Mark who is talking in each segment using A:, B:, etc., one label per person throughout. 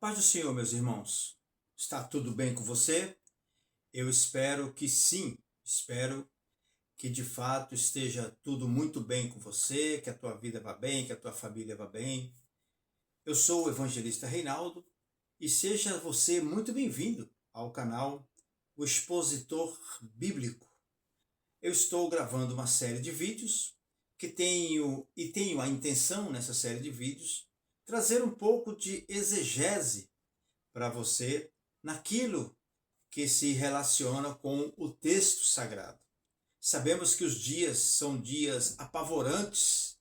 A: Paz do Senhor, meus irmãos. Está tudo bem com você? Eu espero que sim. Espero que de fato esteja tudo muito bem com você, que a tua vida vá bem, que a tua família vá bem. Eu sou o evangelista Reinaldo e seja você muito bem-vindo ao canal O Expositor Bíblico. Eu estou gravando uma série de vídeos que tenho a intenção nessa série de vídeos trazer um pouco de exegese para você naquilo que se relaciona com o texto sagrado. Sabemos que os dias são dias apavorantes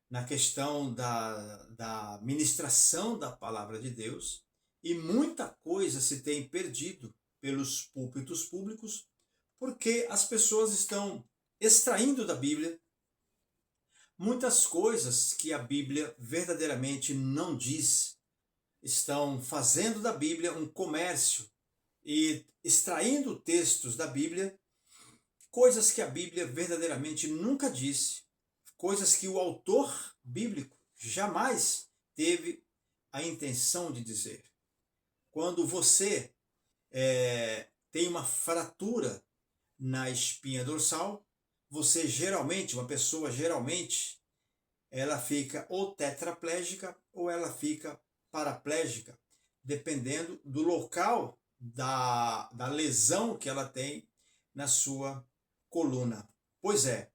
A: na questão da ministração da palavra de Deus e muita coisa se tem perdido pelos púlpitos públicos porque as pessoas estão extraindo da Bíblia muitas coisas que a Bíblia verdadeiramente não diz. Estão fazendo da Bíblia um comércio e extraindo textos da Bíblia, coisas que a Bíblia verdadeiramente nunca disse, coisas que o autor bíblico jamais teve a intenção de dizer. Quando você tem uma fratura na espinha dorsal, uma pessoa geralmente, ela fica ou tetraplégica ou ela fica paraplégica, dependendo do local da lesão que ela tem na sua coluna. Pois é,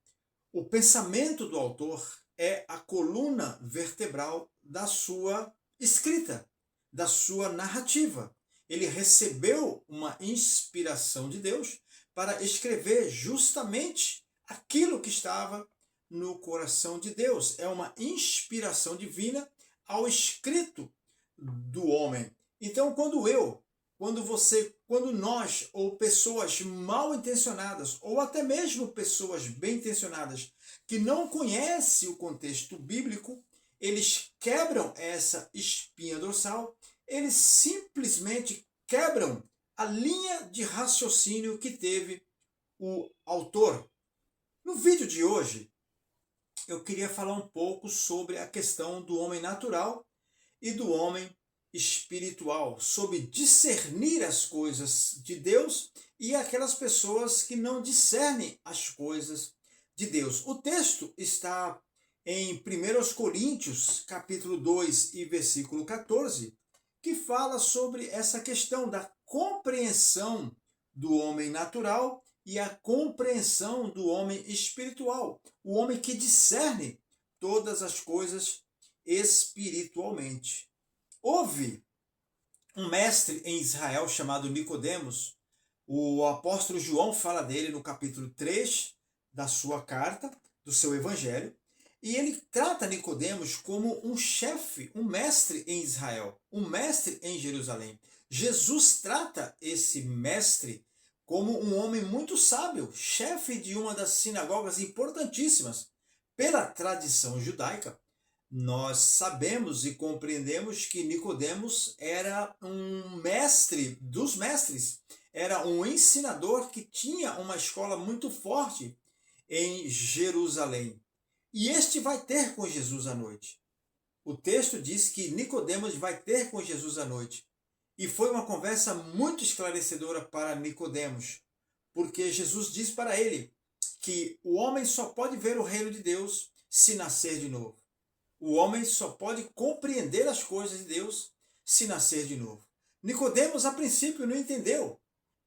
A: o pensamento do autor é a coluna vertebral da sua escrita, da sua narrativa. Ele recebeu uma inspiração de Deus para escrever justamente aquilo que estava no coração de Deus. É uma inspiração divina ao escrito do homem. Então, quando nós, ou pessoas mal intencionadas, ou até mesmo pessoas bem intencionadas, que não conhecem o contexto bíblico, eles quebram essa espinha dorsal, eles simplesmente quebram a linha de raciocínio que teve o autor. No vídeo de hoje, eu queria falar um pouco sobre a questão do homem natural e do homem espiritual, sobre discernir as coisas de Deus e aquelas pessoas que não discernem as coisas de Deus. O texto está em 1 Coríntios, capítulo 2 e versículo 14, que fala sobre essa questão da compreensão do homem natural e a compreensão do homem espiritual, o homem que discerne todas as coisas espiritualmente. Houve um mestre em Israel chamado Nicodemos. O apóstolo João fala dele no capítulo 3 da sua carta, do seu evangelho, e ele trata Nicodemos como um chefe, um mestre em Israel, um mestre em Jerusalém. Jesus trata esse mestre como um homem muito sábio, chefe de uma das sinagogas importantíssimas. Pela tradição judaica, nós sabemos e compreendemos que Nicodemos era um mestre dos mestres, era um ensinador que tinha uma escola muito forte em Jerusalém. E este vai ter com Jesus à noite. O texto diz que Nicodemos vai ter com Jesus à noite. E foi uma conversa muito esclarecedora para Nicodemos, porque Jesus diz para ele que o homem só pode ver o reino de Deus se nascer de novo. O homem só pode compreender as coisas de Deus se nascer de novo. Nicodemos, a princípio, não entendeu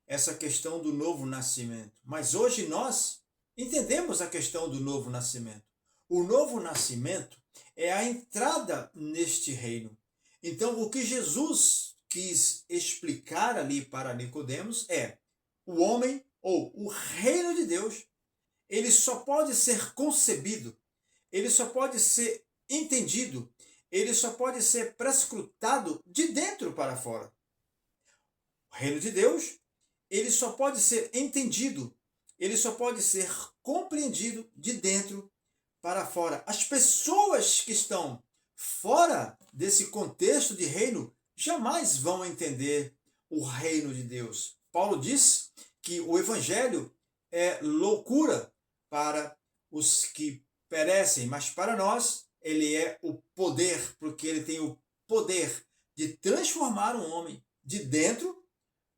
A: essa questão do novo nascimento, mas hoje nós entendemos a questão do novo nascimento. O novo nascimento é a entrada neste reino. Então, o que Jesus quis explicar ali para Nicodemos é: o homem, ou o reino de Deus, ele só pode ser concebido, ele só pode ser entendido, ele só pode ser prescrutado de dentro para fora. O reino de Deus, ele só pode ser entendido, ele só pode ser compreendido de dentro para fora. As pessoas que estão fora desse contexto de reino jamais vão entender o reino de Deus. Paulo diz que o evangelho é loucura para os que perecem, mas para nós ele é o poder, porque ele tem o poder de transformar um homem de dentro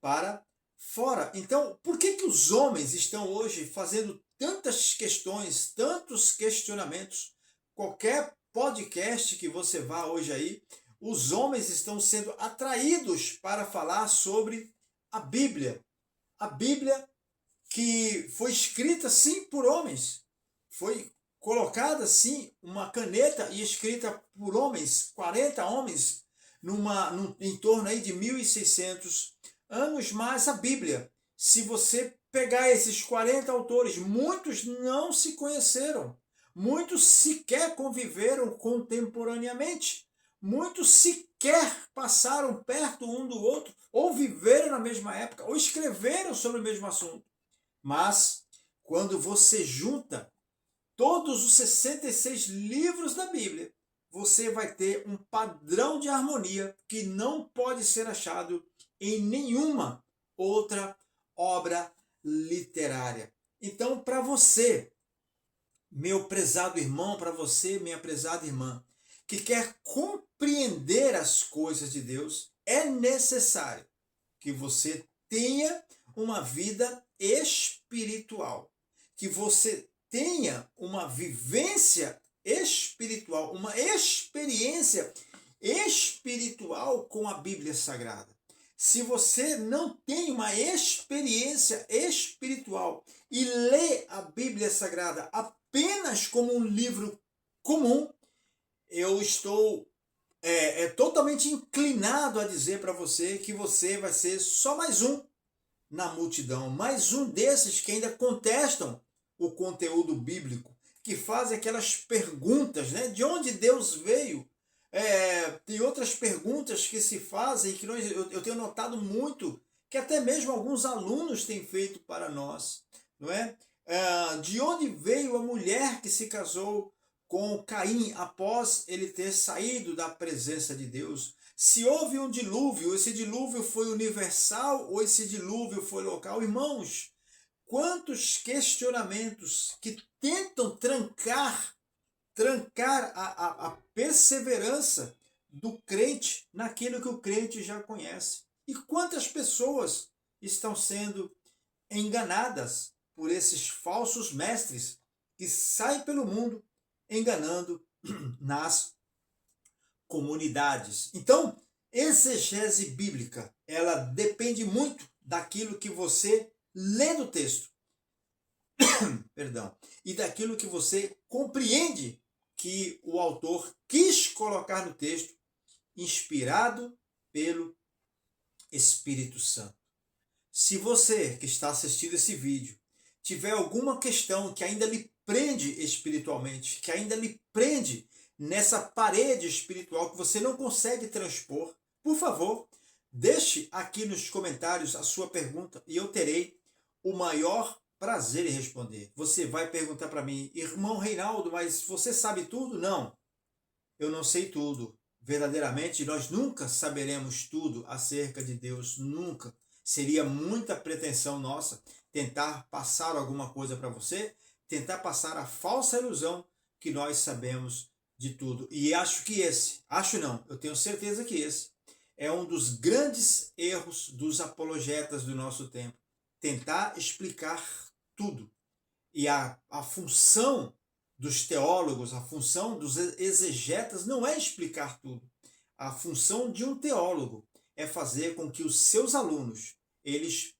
A: para fora. Então, por que que os homens estão hoje fazendo tantas questões, tantos questionamentos? Qualquer podcast que você vá hoje aí, os homens estão sendo atraídos para falar sobre a Bíblia. A Bíblia que foi escrita sim por homens, foi colocada sim uma caneta e escrita por homens, 40 homens, em torno aí de 1600 anos, mas a Bíblia, se você pegar esses 40 autores, muitos não se conheceram, muitos sequer conviveram contemporaneamente, muitos sequer passaram perto um do outro, ou viveram na mesma época, ou escreveram sobre o mesmo assunto. Mas, quando você junta todos os 66 livros da Bíblia, você vai ter um padrão de harmonia que não pode ser achado em nenhuma outra obra literária. Então, para você, meu prezado irmão, para você, minha prezada irmã, que quer compreender as coisas de Deus, é necessário que você tenha uma vida espiritual, que você tenha uma vivência espiritual, uma experiência espiritual com a Bíblia Sagrada. Se você não tem uma experiência espiritual e lê a Bíblia Sagrada apenas como um livro comum, eu estou totalmente inclinado a dizer para você que você vai ser só mais um na multidão, mais um desses que ainda contestam o conteúdo bíblico, que fazem aquelas perguntas, né? De onde Deus veio? Tem outras perguntas que se fazem, que eu tenho notado muito, que até mesmo alguns alunos têm feito para nós, não é? De onde veio a mulher que se casou com Caim após ele ter saído da presença de Deus? Se houve um dilúvio, esse dilúvio foi universal ou esse dilúvio foi local? Irmãos, quantos questionamentos que tentam trancar a perseverança do crente naquilo que o crente já conhece. E quantas pessoas estão sendo enganadas por esses falsos mestres que saem pelo mundo enganando nas comunidades. Então, exegese bíblica, ela depende muito daquilo que você lê no texto. Perdão, e daquilo que você compreende que o autor quis colocar no texto, inspirado pelo Espírito Santo. Se você que está assistindo esse vídeo tiver alguma questão que ainda lhe prende espiritualmente, que ainda lhe prende nessa parede espiritual que você não consegue transpor, por favor, deixe aqui nos comentários a sua pergunta e eu terei o maior prazer em responder. Você vai perguntar para mim, irmão Reinaldo, mas você sabe tudo? Não, eu não sei tudo. Verdadeiramente, nós nunca saberemos tudo acerca de Deus, nunca. Seria muita pretensão nossa tentar passar alguma coisa para você, tentar passar a falsa ilusão que nós sabemos de tudo. E eu tenho certeza que esse é um dos grandes erros dos apologetas do nosso tempo. Tentar explicar tudo. E a função dos teólogos, a função dos exegetas não é explicar tudo. A função de um teólogo é fazer com que os seus alunos, eles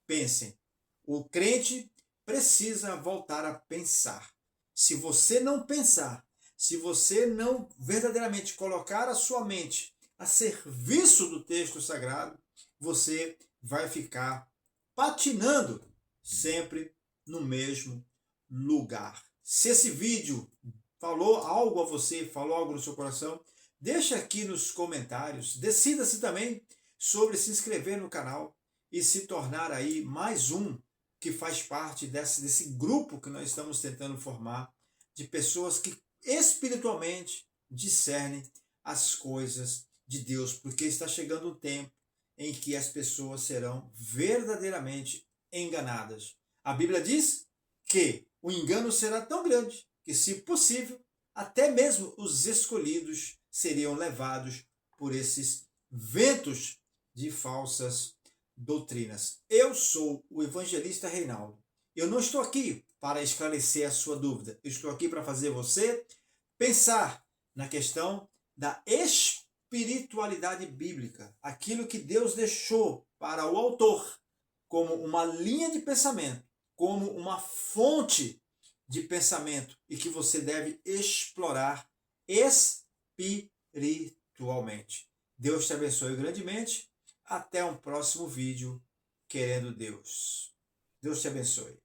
A: pensem. O crente precisa voltar a pensar. Se você não pensar, se você não verdadeiramente colocar a sua mente a serviço do texto sagrado, você vai ficar patinando sempre no mesmo lugar. Se esse vídeo falou algo a você, falou algo no seu coração, deixa aqui nos comentários. Decida-se também sobre se inscrever no canal e se tornar aí mais um que faz parte desse grupo que nós estamos tentando formar de pessoas que espiritualmente discernem as coisas de Deus, porque está chegando um tempo em que as pessoas serão verdadeiramente enganadas. A Bíblia diz que o engano será tão grande que, se possível, até mesmo os escolhidos seriam levados por esses ventos de falsas doutrinas. Eu sou o evangelista Reinaldo. Eu não estou aqui para esclarecer a sua dúvida. Eu estou aqui para fazer você pensar na questão da espiritualidade bíblica, aquilo que Deus deixou para o autor como uma linha de pensamento, como uma fonte de pensamento e que você deve explorar espiritualmente. Deus te abençoe grandemente. Até um próximo vídeo, querendo Deus. Deus te abençoe.